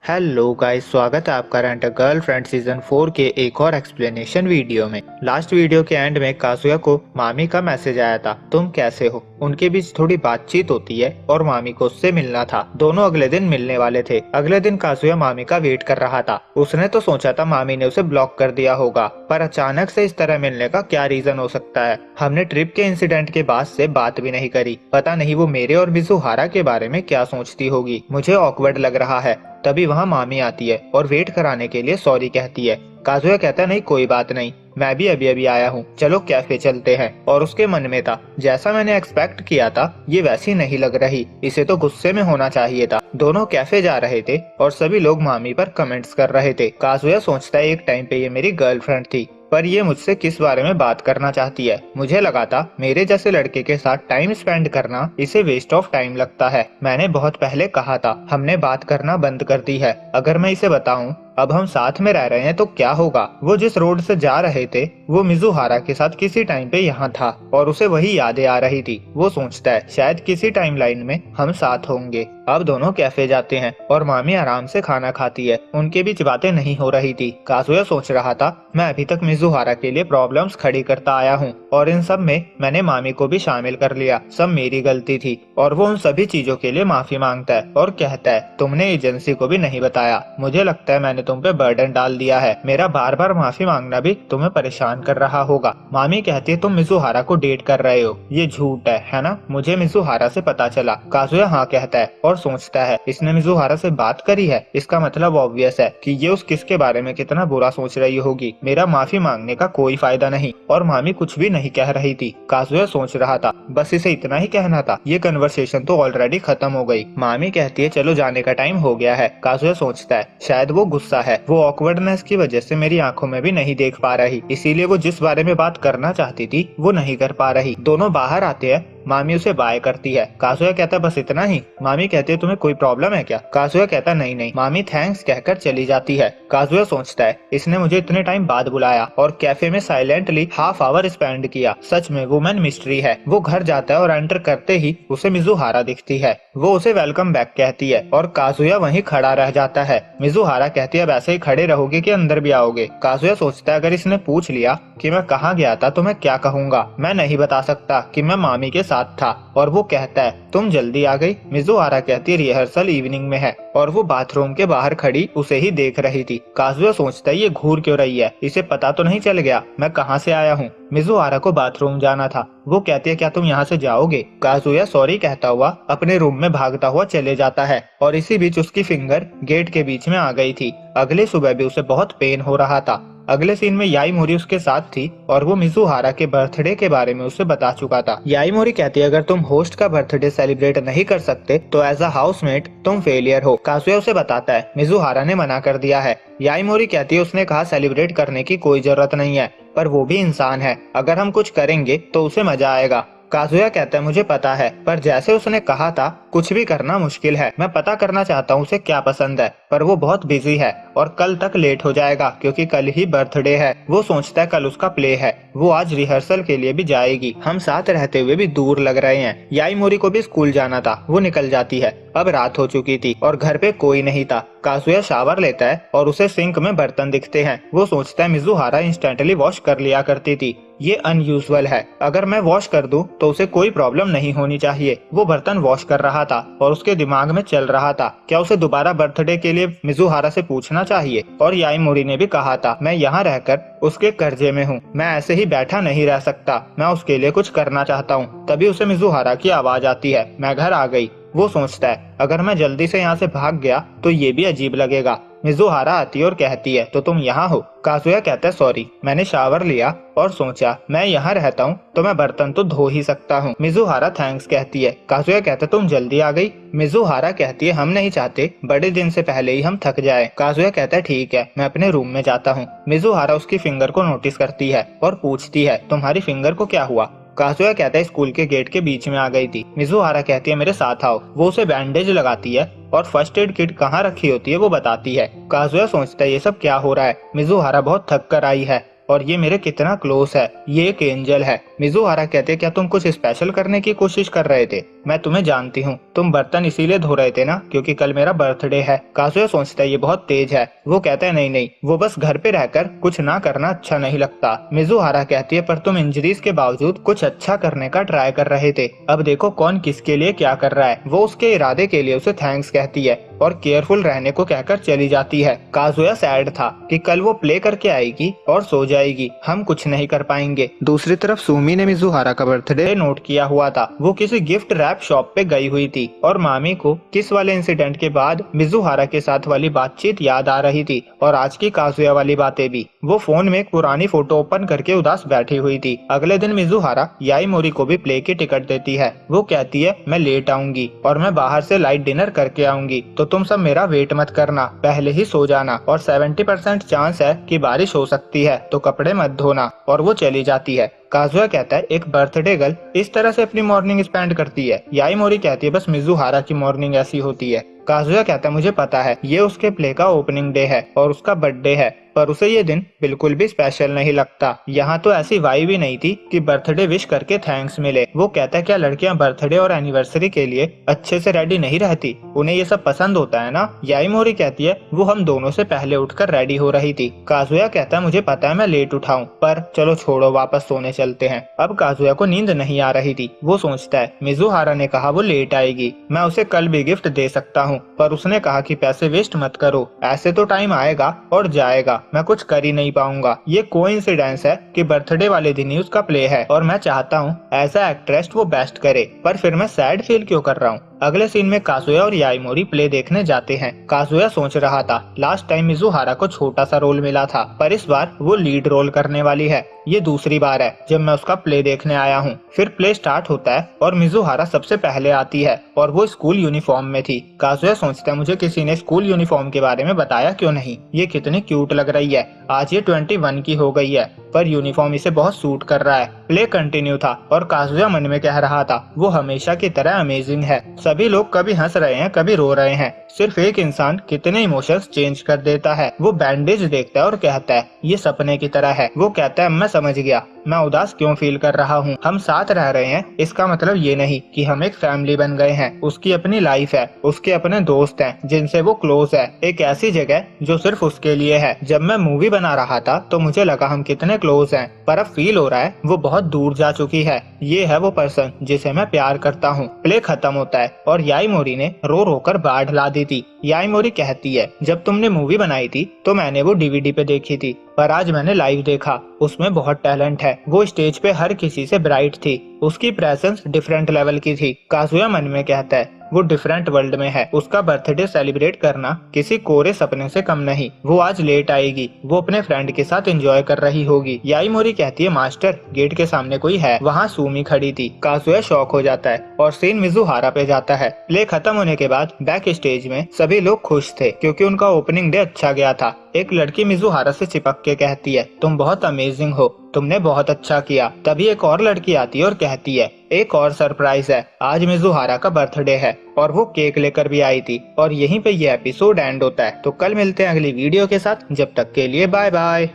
Hello guys, स्वागत है आपका रेंट अ गर्लफ्रेंड सीजन 4 के एक और एक्सप्लेनेशन वीडियो में। लास्ट वीडियो के एंड में काजुया को मामी का मैसेज आया था, तुम कैसे हो। उनके बीच थोड़ी बातचीत होती है और मामी को उससे मिलना था। दोनों अगले दिन मिलने वाले थे। अगले दिन काजुया मामी का वेट कर रहा था। उसने तो सोचा था मामी ने उसे ब्लॉक कर दिया होगा, पर अचानक से इस तरह मिलने का क्या रीजन हो सकता है। हमने ट्रिप के इंसिडेंट के बाद से बात भी नहीं करी। पता नहीं वो मेरे और मिजुहारा के बारे में क्या सोचती होगी। मुझे ऑकवर्ड लग रहा है। तभी वहाँ मामी आती है और वेट कराने के लिए सॉरी कहती है। काजुया कहता नहीं, कोई बात नहीं, मैं भी अभी अभी आया हूँ, चलो कैफे चलते हैं। और उसके मन में था, जैसा मैंने एक्सपेक्ट किया था ये वैसी नहीं लग रही, इसे तो गुस्से में होना चाहिए था। दोनों कैफे जा रहे थे और सभी लोग मामी पर कमेंट्स कर रहे थे। काजुया सोचता है एक टाइम पे ये मेरी गर्लफ्रेंड थी, पर ये मुझसे किस बारे में बात करना चाहती है। मुझे लगा था मेरे जैसे लड़के के साथ टाइम स्पेंड करना इसे वेस्ट ऑफ टाइम लगता है। मैंने बहुत पहले कहा था हमने बात करना बंद कर दी है। अगर मैं इसे बताऊं अब हम साथ में रह रहे हैं तो क्या होगा। वो जिस रोड से जा रहे थे वो मिजुहारा के साथ किसी टाइम पे यहाँ था और उसे वही यादें आ रही थी। वो सोचता है शायद किसी टाइम लाइन में हम साथ होंगे। अब दोनों कैफे जाते हैं और मामी आराम से खाना खाती है। उनके बीच बातें नहीं हो रही थी। काजुया सोच रहा था मैं अभी तक मिजुहारा के लिए प्रॉब्लम्स खड़ी करता आया हूँ और इन सब में मैंने मामी को भी शामिल कर लिया। सब मेरी गलती थी और वो उन सभी चीजों के लिए माफी मांगता है और कहता है तुमने एजेंसी को भी नहीं बताया। मुझे लगता है मैंने तुम पे बर्डन डाल दिया है। मेरा बार बार माफी मांगना भी तुम्हें परेशान कर रहा होगा। मामी कहती है तुम मिजुहारा को डेट कर रहे हो, ये झूठ है ना। मुझे मिजुहारा से पता चला। काजुया हाँ कहता है और सोचता है इसने मिजुहारा से बात करी है, इसका मतलब ऑब्वियस है कि ये उस किसके बारे में कितना बुरा सोच रही होगी। मेरा माफी मांगने का कोई फायदा नहीं। और मामी कुछ भी नहीं कह रही थी। काजुया सोच रहा था बस इसे इतना ही कहना था, ये कन्वर्सेशन तो ऑलरेडी खत्म हो गई। मामी कहती है चलो जाने का टाइम हो गया है। काजुया सोचता है शायद वो गुस्सा है, वो ऑकवर्डनेस की वजह से मेरी आंखों में भी नहीं देख पा रही, इसीलिए वो जिस बारे में बात करना चाहती थी वो नहीं कर पा रही। दोनों बाहर आते हैं। मामी उसे बाय करती है। काजुया कहता बस इतना ही। मामी कहती है तुम्हें कोई प्रॉब्लम है क्या। काजुया कहता नहीं नहीं। मामी थैंक्स कहकर चली जाती है। काजुया सोचता है इसने मुझे इतने टाइम बाद बुलाया और कैफे में साइलेंटली हाफ आवर स्पेंड किया, सच में वुमेन मिस्ट्री है। वो घर जाता है और एंटर करते ही उसे मिजुहारा दिखती है। वो उसे वेलकम बैक कहती है और काजुया वहीं खड़ा रह जाता है। मिजुहारा कहती है वैसे ही खड़े रहोगे कि अंदर भी आओगे। काजुया सोचता है अगर इसने पूछ लिया कि मैं कहाँ गया था तो मैं क्या कहूँगा। मैं नहीं बता सकता कि मैं मामी के साथ था। और वो कहता है तुम जल्दी आ गई। मिजुहारा कहती है रिहर्सल इवनिंग में है और वो बाथरूम के बाहर खड़ी उसे ही देख रही थी। काजुया सोचता है ये घूर क्यों रही है, इसे पता तो नहीं चल गया मैं कहाँ से आया हूँ। मिजुहारा को बाथरूम जाना था। वो कहती है क्या तुम यहाँ से जाओगे। काजुया सॉरी कहता हुआ अपने रूम में भागता हुआ चले जाता है और इसी बीच उसकी फिंगर गेट के बीच में आ गई थी। अगले सुबह भी उसे बहुत पेन हो रहा था। अगले सीन में याईमोरी उसके साथ थी और वो मिजुहारा के बर्थडे के बारे में उसे बता चुका था। याईमोरी कहती है अगर तुम होस्ट का बर्थडे सेलिब्रेट नहीं कर सकते तो एज अ हाउसमेट तुम फेलियर हो। काजुया उसे बताता है मिजुहारा ने मना कर दिया है। याईमोरी कहती है उसने कहा सेलिब्रेट करने की कोई जरूरत नहीं है, पर वो भी इंसान है, अगर हम कुछ करेंगे तो उसे मजा आएगा। काजुया कहता है मुझे पता है, पर जैसे उसने कहा था कुछ भी करना मुश्किल है। मैं पता करना चाहता हूँ उसे क्या पसंद है, पर वो बहुत बिजी है और कल तक लेट हो जाएगा क्योंकि कल ही बर्थडे है। वो सोचता है कल उसका प्ले है, वो आज रिहर्सल के लिए भी जाएगी। हम साथ रहते हुए भी दूर लग रहे हैं। याईमोरी को भी स्कूल जाना था, वो निकल जाती है। अब रात हो चुकी थी और घर पे कोई नहीं था। काजुया शावर लेता है और उसे सिंक में बर्तन दिखते हैं। वो सोचता है मिजुहारा इंस्टेंटली वॉश कर लिया करती थी, ये अनयूजुअल है, अगर मैं वॉश कर दूं तो उसे कोई प्रॉब्लम नहीं होनी चाहिए। वो बर्तन वॉश कर रहा था और उसके दिमाग में चल रहा था क्या उसे दोबारा बर्थडे के लिए मिजुहारा से पूछना चाहिए। और याईमोरी ने भी कहा था मैं यहाँ रहकर उसके कर्जे में हूँ, मैं ऐसे ही बैठा नहीं रह सकता, मैं उसके लिए कुछ करना चाहता हूँ। तभी उसे मिजुहारा की आवाज आती है मैं घर आ गई। वो सोचता है अगर मैं जल्दी से यहाँ से भाग गया तो ये भी अजीब लगेगा। मिजुहारा आती है और कहती है तो तुम यहाँ हो। काजुया कहता है सॉरी, मैंने शावर लिया और सोचा मैं यहाँ रहता हूँ तो मैं बर्तन तो धो ही सकता हूँ। मिजुहारा थैंक्स कहती है। काजुया कहता है तुम जल्दी आ गई। मिजुहारा कहती है हम नहीं चाहते बड़े दिन से पहले ही हम थक जाए। काजुया कहता है ठीक है, मैं अपने रूम में जाता हूँ। मिजुहारा उसकी फिंगर को नोटिस करती है और पूछती है तुम्हारी फिंगर को क्या हुआ। काजुया कहता है स्कूल के गेट के बीच में आ गई थी। मिजुहारा कहती है मेरे साथ आओ। वो उसे बैंडेज लगाती है और फर्स्ट एड किट कहाँ रखी होती है वो बताती है। काजुया सोचता है ये सब क्या हो रहा है, मिजुहारा बहुत थक कर आई है और ये मेरे कितना क्लोज है, ये एक एंजल है। मिजुहारा कहते क्या तुम कुछ स्पेशल करने की कोशिश कर रहे थे। मैं तुम्हें जानती हूँ, तुम बर्तन इसीलिए धो रहे थे ना क्योंकि कल मेरा बर्थडे है। काजुया सोचता है ये बहुत तेज है। वो कहता है नहीं नहीं, वो बस घर पे रहकर कुछ ना करना अच्छा नहीं लगता। मिजुहारा कहती है पर तुम इंजरीज के बावजूद कुछ अच्छा करने का ट्राई कर रहे थे। अब देखो कौन किसके लिए क्या कर रहा है। वो उसके इरादे के लिए उसे थैंक्स कहती है और केयरफुल रहने को कहकर चली जाती है। काजुया सैड था कि कल वो प्ले करके आएगी और सो जाएगी, हम कुछ नहीं कर पाएंगे। दूसरी तरफ सुमी ने मिजुहारा का बर्थडे नोट किया हुआ था। वो किसी गिफ्ट रैप शॉप पे गई हुई थी और मामी को किस वाले इंसिडेंट के बाद मिजुहारा के साथ वाली बातचीत याद आ रही थी और आज की काजुया वाली बातें भी। वो फोन में एक पुरानी फोटो ओपन करके उदास बैठी हुई थी। अगले दिन मिजुहारा याईमोरी को भी प्ले की टिकट देती है। वो कहती है मैं लेट आऊंगी और मैं बाहर से लाइट डिनर करके आऊंगी, तो तुम सब मेरा वेट मत करना, पहले ही सो जाना और 70% चांस है कि बारिश हो सकती है, तो कपड़े मत धोना। और वो चली जाती है। काजुया कहता है एक बर्थडे गर्ल इस तरह से अपनी मॉर्निंग स्पेंड करती है। याईमोरी कहती है बस मिजुहारा की मॉर्निंग ऐसी होती है। काजुया कहता है मुझे पता है, ये उसके प्ले का ओपनिंग डे है और उसका बर्थडे है, पर उसे ये दिन बिल्कुल भी स्पेशल नहीं लगता। यहाँ तो ऐसी वाइब भी नहीं थी कि बर्थडे विश करके थैंक्स मिले। वो कहता है क्या लड़कियां बर्थडे और एनिवर्सरी के लिए अच्छे से रेडी नहीं रहती, उन्हें ये सब पसंद होता है ना। याईमोरी कहती है वो हम दोनों से पहले उठकर रेडी हो रही थी। काजुया कहता है मुझे पता है मैं लेट उठाऊं, पर चलो छोड़ो वापस सोने चलते हैं। अब काजुया को नींद नहीं आ रही थी। वो सोचता है मिजुहारा ने कहा वो लेट आएगी, मैं उसे कल भी गिफ्ट दे सकता हूँ, पर उसने कहा कि पैसे वेस्ट मत करो, ऐसे तो टाइम आएगा और जाएगा, मैं कुछ कर ही नहीं पाऊंगा। ये कोइंसिडेंस है कि बर्थडे वाले दिन ही उसका प्ले है और मैं चाहता हूँ एज अ एक्ट्रेस वो बेस्ट करे, पर फिर मैं सैड फील क्यों कर रहा हूँ। अगले सीन में काजुया और याईमोरी प्ले देखने जाते हैं। काजुया सोच रहा था लास्ट टाइम मिजुहारा को छोटा सा रोल मिला था, पर इस बार वो लीड रोल करने वाली है। ये दूसरी बार है जब मैं उसका प्ले देखने आया हूँ। फिर प्ले स्टार्ट होता है और मिजुहारा सबसे पहले आती है और वो स्कूल यूनिफॉर्म में थी। काजुया सोचता है मुझे किसी ने स्कूल यूनिफॉर्म के बारे में बताया क्यों नहीं, ये कितनी क्यूट लग रही है। आज ये 21 की हो गई है पर यूनिफॉर्म इसे बहुत सूट कर रहा है। प्ले कंटिन्यू था और काजुया मन में कह रहा था वो हमेशा की तरह अमेजिंग है। सभी लोग कभी हंस रहे हैं कभी रो रहे हैं, सिर्फ एक इंसान कितने इमोशंस चेंज कर देता है। वो बैंडेज देखता है और कहता है ये सपने की तरह है। वो कहता है मैं समझ गया, मैं उदास क्यों फील कर रहा हूँ। हम साथ रह रहे हैं इसका मतलब ये नहीं कि हम एक फैमिली बन गए हैं। उसकी अपनी लाइफ है, उसके अपने दोस्त हैं जिनसे वो क्लोज है, एक ऐसी जगह जो सिर्फ उसके लिए है। जब मैं मूवी बना रहा था तो मुझे लगा हम कितने क्लोज हैं, पर अब फील हो रहा है वो बहुत दूर जा चुकी है। ये है वो पर्सन जिसे मैं प्यार करता हूँ। प्ले खत्म होता है और याईमोरी ने रो रो कर बाढ़ ला दी थी। याईमोरी कहती है जब तुमने मूवी बनाई थी तो मैंने वो डीवीडी पे देखी थी, पर आज मैंने लाइव देखा, उसमें बहुत टैलेंट है। वो स्टेज पे हर किसी से ब्राइट थी, उसकी प्रेजेंस डिफरेंट लेवल की थी। काजुया मन में कहता है वो डिफरेंट वर्ल्ड में है, उसका बर्थडे सेलिब्रेट करना किसी कोरे सपने से कम नहीं। वो आज लेट आएगी, वो अपने फ्रेंड के साथ एंजॉय कर रही होगी। याईमोरी कहती है मास्टर गेट के सामने कोई है, वहाँ सुमी खड़ी थी। काजुया शॉक हो जाता है और सीन मिजुहारा पे जाता है। प्ले खत्म होने के बाद बैक स्टेज में सभी लोग खुश थे क्योंकि उनका ओपनिंग डे अच्छा गया था। एक लड़की मिजुहारा से चिपक के कहती है तुम बहुत अमेजिंग हो, तुमने बहुत अच्छा किया। तभी एक और लड़की आती है और कहती है एक और सरप्राइज है, आज मिजुहारा का बर्थडे है, और वो केक लेकर भी आई थी। और यहीं पे ये एपिसोड एंड होता है। तो कल मिलते हैं अगली वीडियो के साथ, जब तक के लिए बाय बाय।